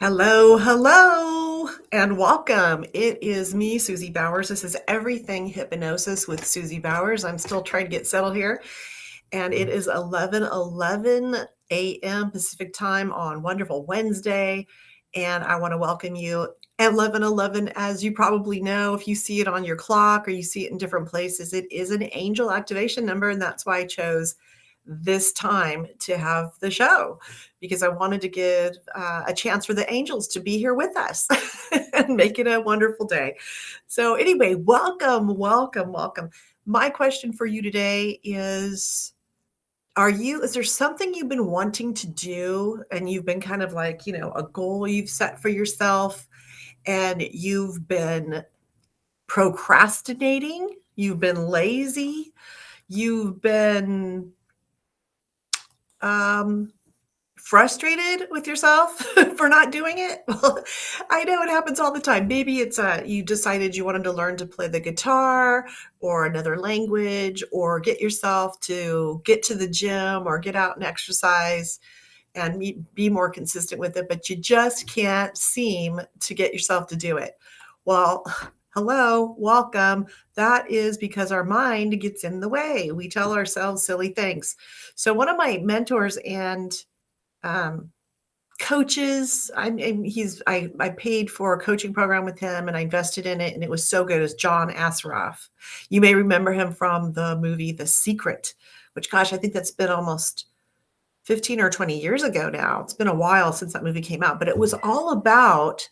Hello, hello, and welcome. It is me, Suzie Bowers. This is Everything Hypnosis with Suzie Bowers. I'm still trying to get settled here, and it is 11:11 a.m. Pacific time on wonderful Wednesday, and I want to welcome you. 11:11, as you probably know, if you see it on your clock or you see it in different places, it is an angel activation number, and that's why I chose this time to have the show because I wanted to give a chance for the angels to be here with us and make it a wonderful day. So, anyway, welcome, welcome, welcome. My question for you today is there something you've been wanting to do and you've been kind of like, a goal you've set for yourself and you've been procrastinating, you've been lazy, you've been um, frustrated with yourself for not doing it? Well, I know it happens all the time. Maybe it's you decided you wanted to learn to play the guitar or another language or get yourself to get to the gym or get out and exercise and be more consistent with it, but you just can't seem to get yourself to do it. Well, hello, welcome. That is because our mind gets in the way. We tell ourselves silly things. So one of my mentors and um, coaches. I paid for a coaching program with him and I invested in it and it was so good. It's John Assaraf. You may remember him from the movie The Secret, which gosh, I think that's been almost 15 or 20 years ago now. It's been a while since that movie came out, but it was all about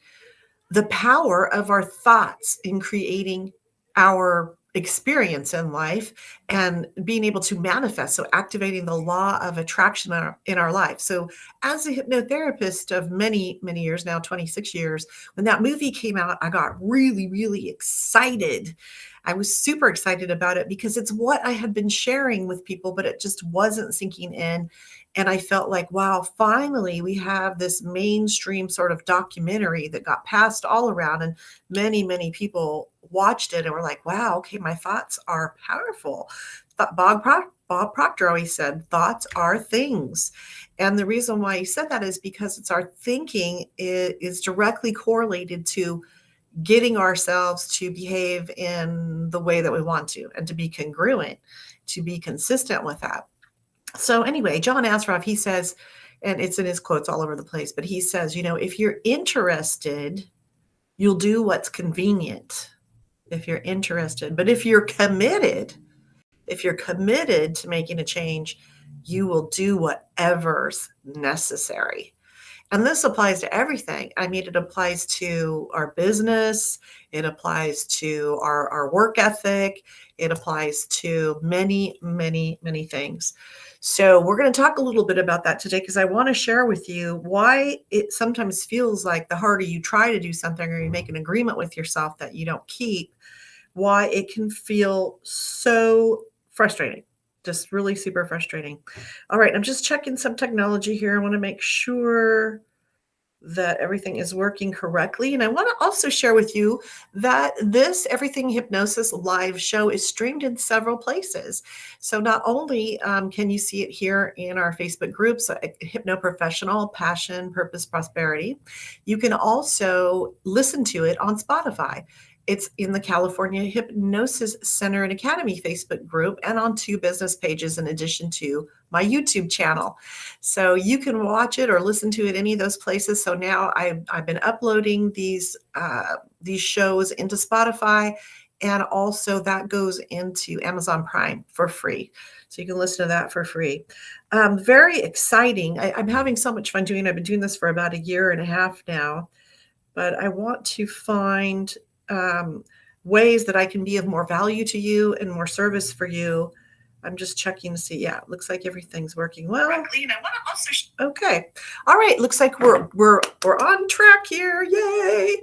the power of our thoughts in creating our experience in life and being able to manifest. So, activating the law of attraction in our life. So, as a hypnotherapist of many, many years now, 26 years, when that movie came out, I got really, really excited. I was super excited about it because it's what I had been sharing with people, but it just wasn't sinking in. And I felt like, wow, finally we have this mainstream sort of documentary that got passed all around, and many, many people watched it and were like, wow, okay, my thoughts are powerful. Bob Proctor always said, thoughts are things. And the reason why he said that is because it's our thinking is directly correlated to getting ourselves to behave in the way that we want to and to be congruent, to be consistent with that. So anyway, John Assaraf, he says, and it's in his quotes all over the place, but he says, if you're interested, you'll do what's convenient if you're interested. But if you're committed to making a change, you will do whatever's necessary. And this applies to everything. I mean, it applies to our business, it applies to our work ethic, it applies to many, many, many things. So, we're going to talk a little bit about that today because I want to share with you why it sometimes feels like the harder you try to do something or you make an agreement with yourself that you don't keep, why it can feel so frustrating. Just really super frustrating. All right, I'm just checking some technology here. I want to make sure that everything is working correctly. And I want to also share with you that this Everything Hypnosis live show is streamed in several places. So not only can you see it here in our Facebook groups, Hypno Professional, Passion, Purpose, Prosperity, you can also listen to it on Spotify. It's in the California Hypnosis Center and Academy Facebook group and on 2 business pages in addition to my YouTube channel. So you can watch it or listen to it any of those places. So now I've been uploading these shows into Spotify, and also that goes into Amazon Prime for free. So you can listen to that for free. Very exciting. I'm having so much fun doing it. I've been doing this for about a year and a half now, but I want to find ways that I can be of more value to you and more service for you. I'm just checking to see. Yeah, it looks like everything's working well. Correctly, and I want to also okay. All right, looks like we're on track here. Yay.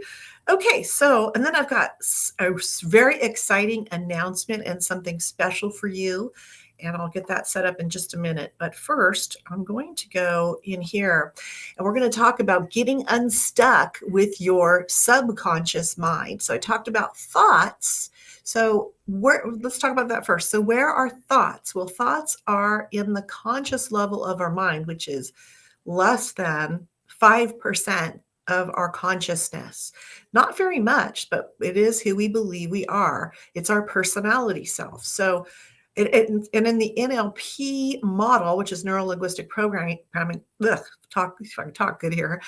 Okay, so and then I've got a very exciting announcement and something special for you. And I'll get that set up in just a minute. But first, I'm going to go in here and we're going to talk about getting unstuck with your subconscious mind. So I talked about thoughts. So let's talk about that first. So where are thoughts? Well, thoughts are in the conscious level of our mind, which is less than 5% of our consciousness. Not very much, but it is who we believe we are. It's our personality self. So, and in the NLP model, which is neuro linguistic programming, if I can talk good here,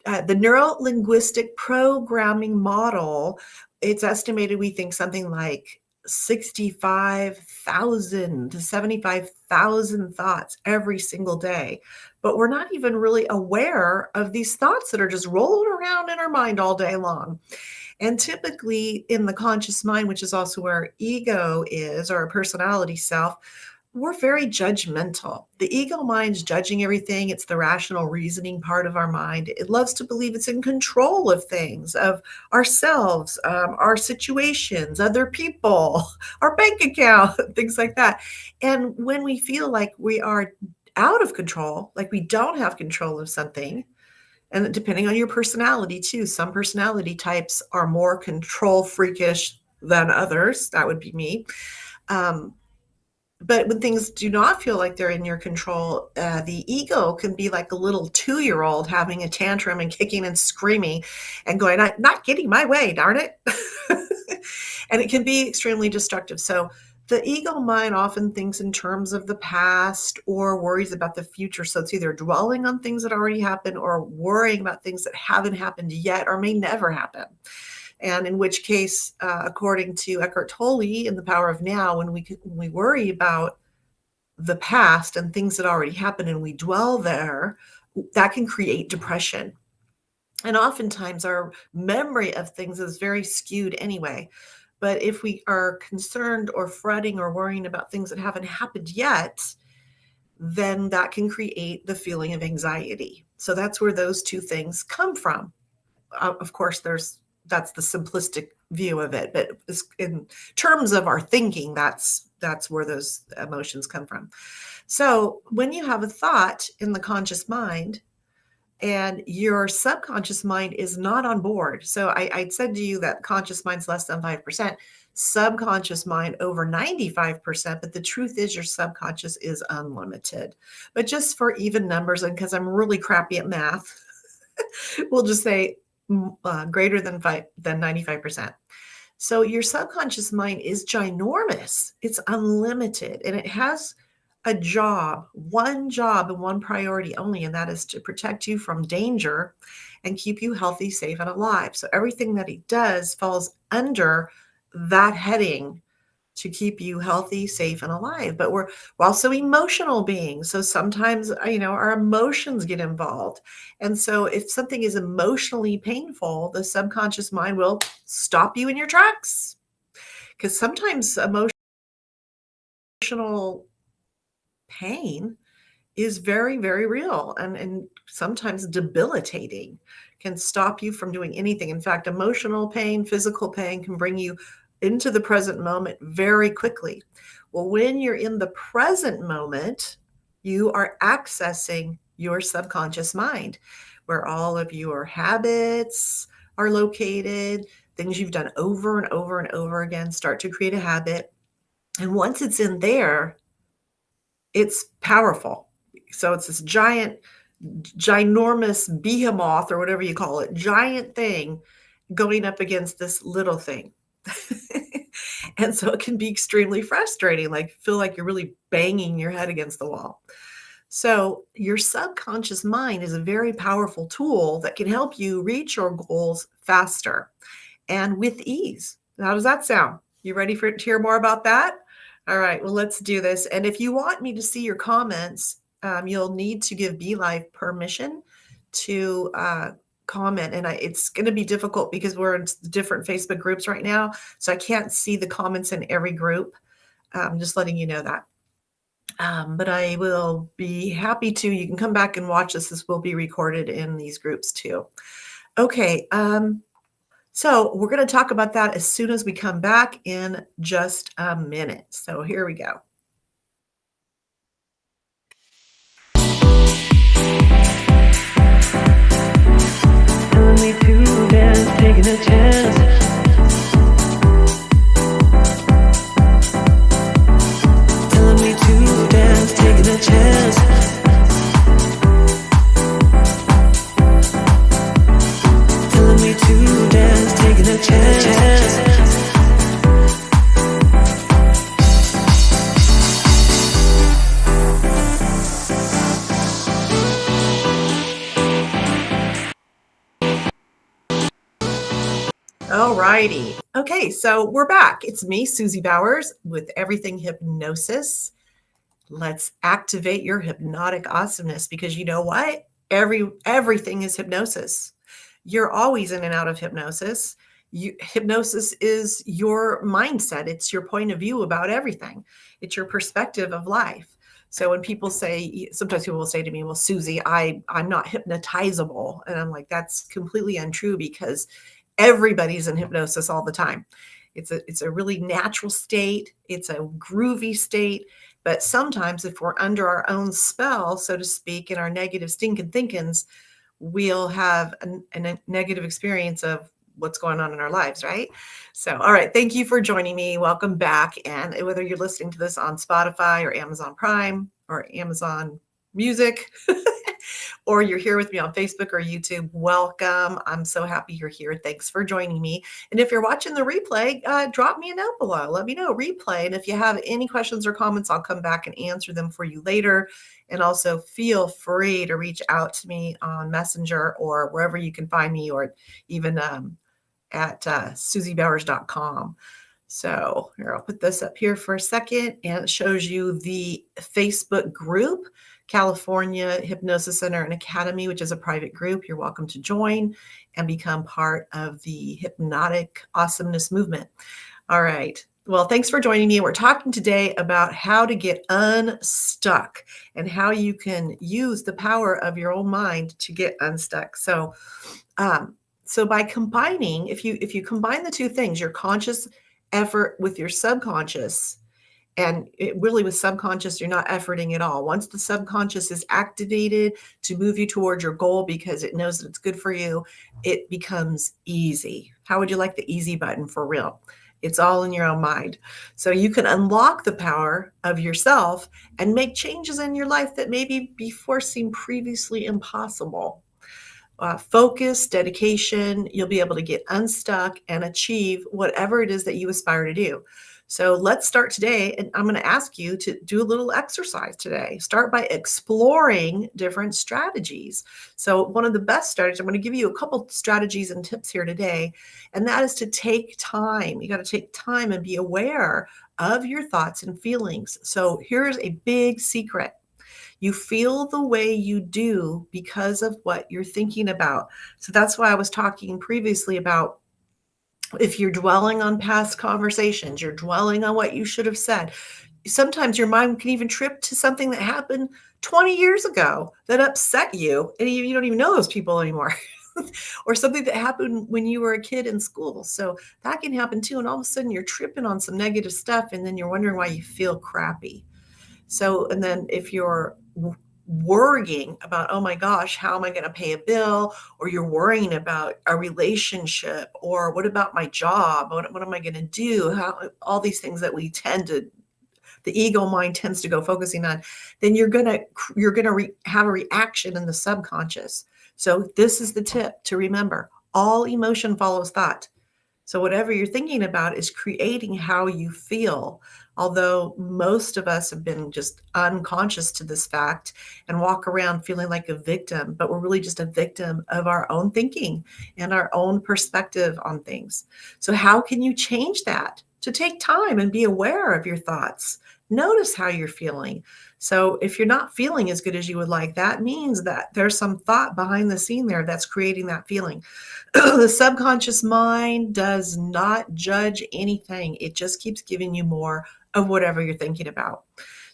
the neuro linguistic programming model, it's estimated we think something like 65,000 to 75,000 thoughts every single day. But we're not even really aware of these thoughts that are just rolling around in our mind all day long. And typically in the conscious mind, which is also where ego is, or our personality self, we're very judgmental. The ego mind's judging everything. It's the rational reasoning part of our mind. It loves to believe it's in control of things, of ourselves, our situations, other people, our bank account, things like that. And when we feel like we are out of control, like we don't have control of something, and depending on your personality too, some personality types are more control freakish than others. That would be me. But when things do not feel like they're in your control, the ego can be like a little 2-year-old having a tantrum and kicking and screaming and going, "I'm not getting my way, darn it." And it can be extremely destructive. So the ego mind often thinks in terms of the past or worries about the future. So it's either dwelling on things that already happened or worrying about things that haven't happened yet or may never happen. And in which case, according to Eckhart Tolle in The Power of Now, when we worry about the past and things that already happened and we dwell there, that can create depression. And oftentimes our memory of things is very skewed anyway. But if we are concerned or fretting or worrying about things that haven't happened yet, then that can create the feeling of anxiety. So that's where those two things come from. Of course, that's the simplistic view of it, but in terms of our thinking, that's where those emotions come from. So when you have a thought in the conscious mind and your subconscious mind is not on board. So I said to you that conscious mind's less than 5%, subconscious mind over 95%, but the truth is your subconscious is unlimited. But just for even numbers, and because I'm really crappy at math, we'll just say greater than 95%. So your subconscious mind is ginormous. It's unlimited, and it has one job and one priority only, and that is to protect you from danger and keep you healthy, safe, and alive. So everything that it does falls under that heading to keep you healthy, safe, and alive. But we're also emotional beings. So sometimes, our emotions get involved. And so if something is emotionally painful, the subconscious mind will stop you in your tracks. Because sometimes emotional pain is very, very real and sometimes debilitating, can stop you from doing anything. In fact, emotional pain, physical pain can bring you into the present moment very quickly. Well, when you're in the present moment, you are accessing your subconscious mind, where all of your habits are located, things you've done over and over and over again start to create a habit. And once it's in there, it's powerful. So it's this ginormous behemoth or whatever you call it, giant thing going up against this little thing. And so it can be extremely frustrating, like feel like you're really banging your head against the wall. So your subconscious mind is a very powerful tool that can help you reach your goals faster and with ease. How does that sound? You ready to hear more about that? All right, well, let's do this. And if you want me to see your comments, you'll need to give BeLive permission to comment. And it's going to be difficult because we're in different Facebook groups right now. So I can't see the comments in every group. I'm just letting you know that. But I will be happy to. You can come back and watch this. This will be recorded in these groups too. Okay. So we're going to talk about that as soon as we come back in just a minute. So here we go. Telling me to dance, taking a chance. Telling me to dance, taking a chance. righty. Okay, so we're back. It's me, Suzie Bowers, with Everything Hypnosis. Let's activate your hypnotic awesomeness, because you know what? Everything is hypnosis. You're always in and out of hypnosis. Hypnosis is your mindset. It's your point of view about everything. It's your perspective of life. So when people say, sometimes people will say to me, well, Suzie, I'm not hypnotizable. And I'm like, that's completely untrue, because everybody's in hypnosis all the time. It's a really natural state. It's a groovy state. But sometimes if we're under our own spell, so to speak, in our negative stinking thinkings, we'll have a negative experience of what's going on in our lives, right? So, all right, thank you for joining me. Welcome back. And whether you're listening to this on Spotify or Amazon Prime or Amazon Music, or you're here with me on Facebook or YouTube, welcome. I'm so happy you're here. Thanks for joining me. And if you're watching the replay, drop me a note below. Let me know, replay. And if you have any questions or comments, I'll come back and answer them for you later. And also feel free to reach out to me on Messenger or wherever you can find me, or even at SuzieBowers.com. So here, I'll put this up here for a second, and it shows you the Facebook group, California Hypnosis Center and Academy, which is a private group. You're welcome to join and become part of the hypnotic awesomeness movement. All right. Well, thanks for joining me. We're talking today about how to get unstuck and how you can use the power of your own mind to get unstuck. So by combining, if you combine the two things, your conscious effort with your subconscious, and really with subconscious, you're not efforting at all. Once the subconscious is activated to move you towards your goal because it knows that it's good for you, it becomes easy. How would you like the easy button for real? It's all in your own mind. So you can unlock the power of yourself and make changes in your life that maybe before seemed previously impossible. Focus, dedication, you'll be able to get unstuck and achieve whatever it is that you aspire to do. So let's start today, and I'm going to ask you to do a little exercise today. Start by exploring different strategies. So one of the best strategies, I'm going to give you a couple strategies and tips here today, and that is to take time. You got to take time and be aware of your thoughts and feelings. So here's a big secret. You feel the way you do because of what you're thinking about. So that's why I was talking previously about, if you're dwelling on past conversations, you're dwelling on what you should have said. Sometimes your mind can even trip to something that happened 20 years ago that upset you, and you don't even know those people anymore. Or something that happened when you were a kid in school. So that can happen too. And all of a sudden you're tripping on some negative stuff, and then you're wondering why you feel crappy. So, and then if you're worrying about, oh my gosh, how am I going to pay a bill? Or you're worrying about a relationship, or what about my job? What am I going to do? All these things that we tend to, the ego mind tends to go focusing on, then you're going to have a reaction in the subconscious. So this is the tip to remember: all emotion follows thought. So whatever you're thinking about is creating how you feel. Although most of us have been just unconscious to this fact and walk around feeling like a victim, but we're really just a victim of our own thinking and our own perspective on things. So how can you change that? To take time and be aware of your thoughts. Notice how you're feeling. So if you're not feeling as good as you would like, that means that there's some thought behind the scene there that's creating that feeling. The subconscious mind does not judge anything. It just keeps giving you more of whatever you're thinking about.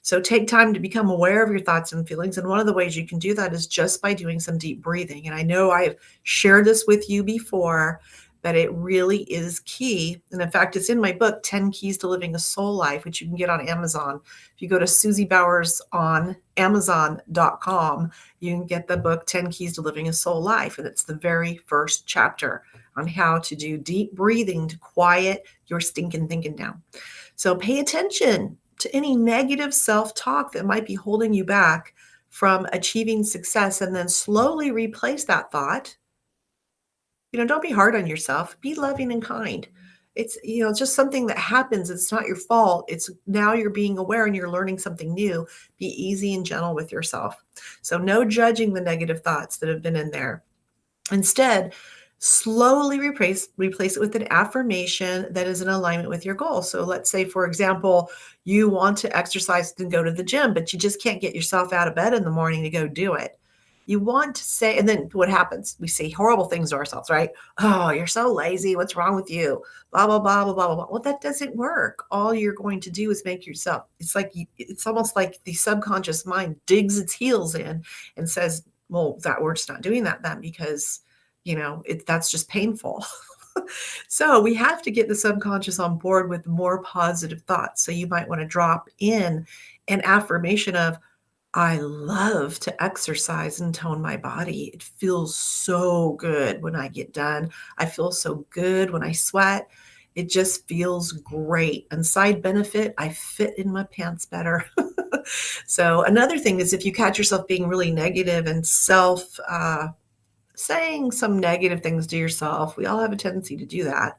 So take time to become aware of your thoughts and feelings. And one of the ways you can do that is just by doing some deep breathing. And I know I've shared this with you before, but it really is key. And in fact, it's in my book, 10 Keys to Living a Soul Life, which you can get on Amazon. If you go to Suzie Bowers on Amazon.com, you can get the book, 10 Keys to Living a Soul Life. And it's the very first chapter on how to do deep breathing to quiet your stinking thinking down. So pay attention to any negative self-talk that might be holding you back from achieving success, and then slowly replace that thought. Don't be hard on yourself. Be loving and kind. It's, just something that happens. It's not your fault. It's now you're being aware and you're learning something new. Be easy and gentle with yourself. So no judging the negative thoughts that have been in there. Instead, Slowly replace it with an affirmation that is in alignment with your goal. So let's say, for example, you want to exercise and go to the gym, but you just can't get yourself out of bed in the morning to go do it. You want to say, and then what happens? We say horrible things to ourselves, right? Oh, you're so lazy. What's wrong with you? Blah, blah, blah, blah, blah, blah. Well, that doesn't work. All you're going to do is make yourself, it's like, it's almost like the subconscious mind digs its heels in and says, well, that we're just not doing that then because that's just painful. So we have to get the subconscious on board with more positive thoughts. So you might want to drop in an affirmation of, I love to exercise and tone my body. It feels so good when I get done. I feel so good when I sweat. It just feels great. And side benefit, I fit in my pants better. So another thing is if you catch yourself being really negative and saying some negative things to yourself, we all have a tendency to do that.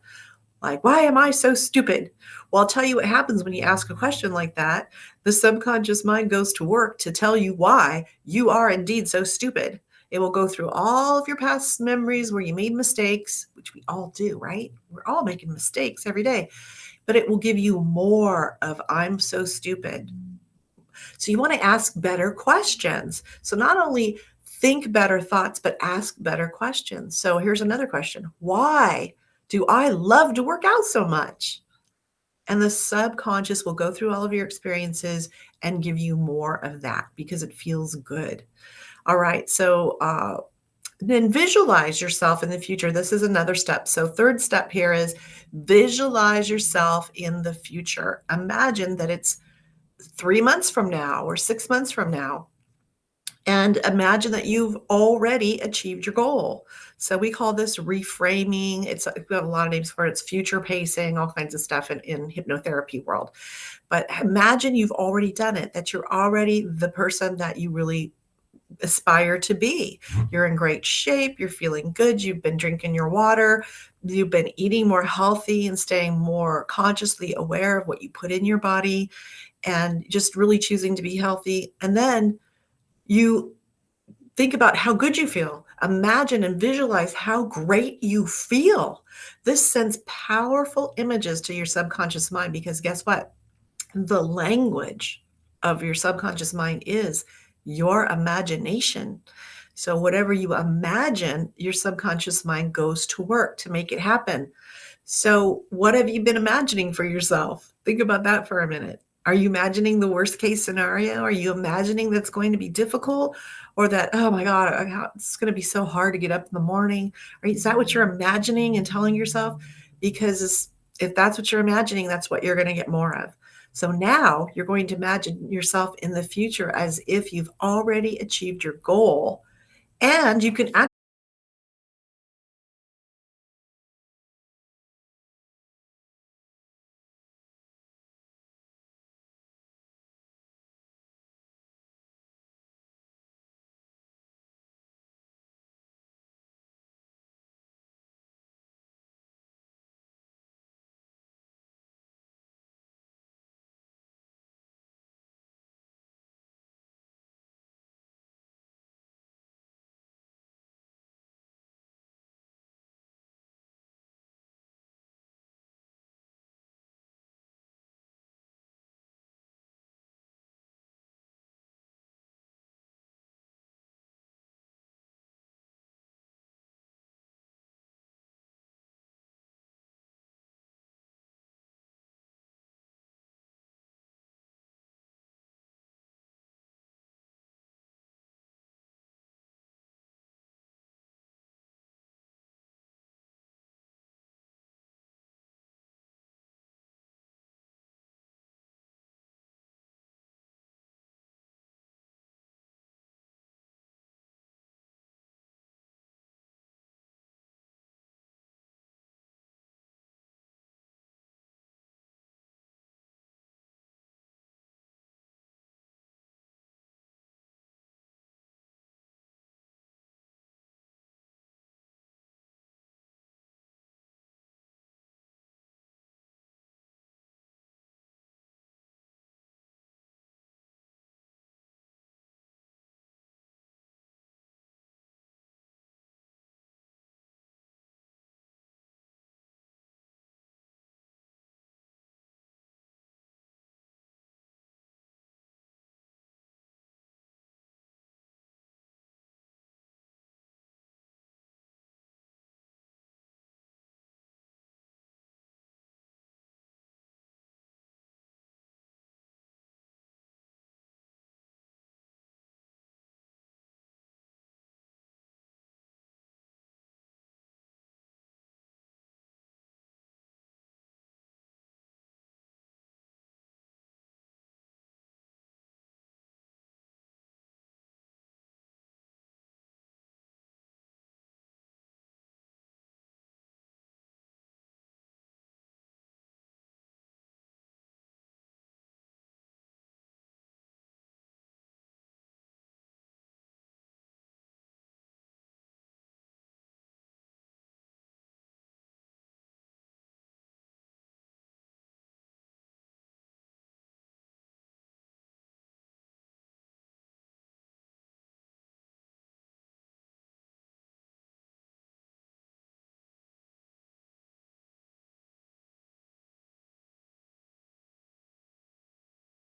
Like, why am I so stupid? Well, I'll tell you what happens when you ask a question like that. The subconscious mind goes to work to tell you why you are indeed so stupid. It will go through all of your past memories where you made mistakes, which we all do, right? We're all making mistakes every day, but it will give you more of I'm so stupid. So you want to ask better questions. So not only think better thoughts, but ask better questions. So here's another question. Why do I love to work out so much? And the subconscious will go through all of your experiences and give you more of that because it feels good. All right. So then visualize yourself in the future. This is another step. So third step here is visualize yourself in the future. Imagine that it's 3 months from now or 6 months from now. And imagine that you've already achieved your goal. So we call this reframing. We have a lot of names for it. It's future pacing, all kinds of stuff in hypnotherapy world. But imagine you've already done it, that you're already the person that you really aspire to be. You're in great shape. You're feeling good. You've been drinking your water. You've been eating more healthy and staying more consciously aware of what you put in your body and just really choosing to be healthy. And then you think about how good you feel. Imagine and visualize how great you feel. This sends powerful images to your subconscious mind because guess what? The language of your subconscious mind is your imagination. So whatever you imagine, your subconscious mind goes to work to make it happen. So what have you been imagining for yourself? Think about that for a minute. Are you imagining the worst case scenario? Are you imagining that's going to be difficult or that, oh my God, it's going to be so hard to get up in the morning? Is that what you're imagining and telling yourself? Because if that's what you're imagining, that's what you're going to get more of. So now you're going to imagine yourself in the future as if you've already achieved your goal and you can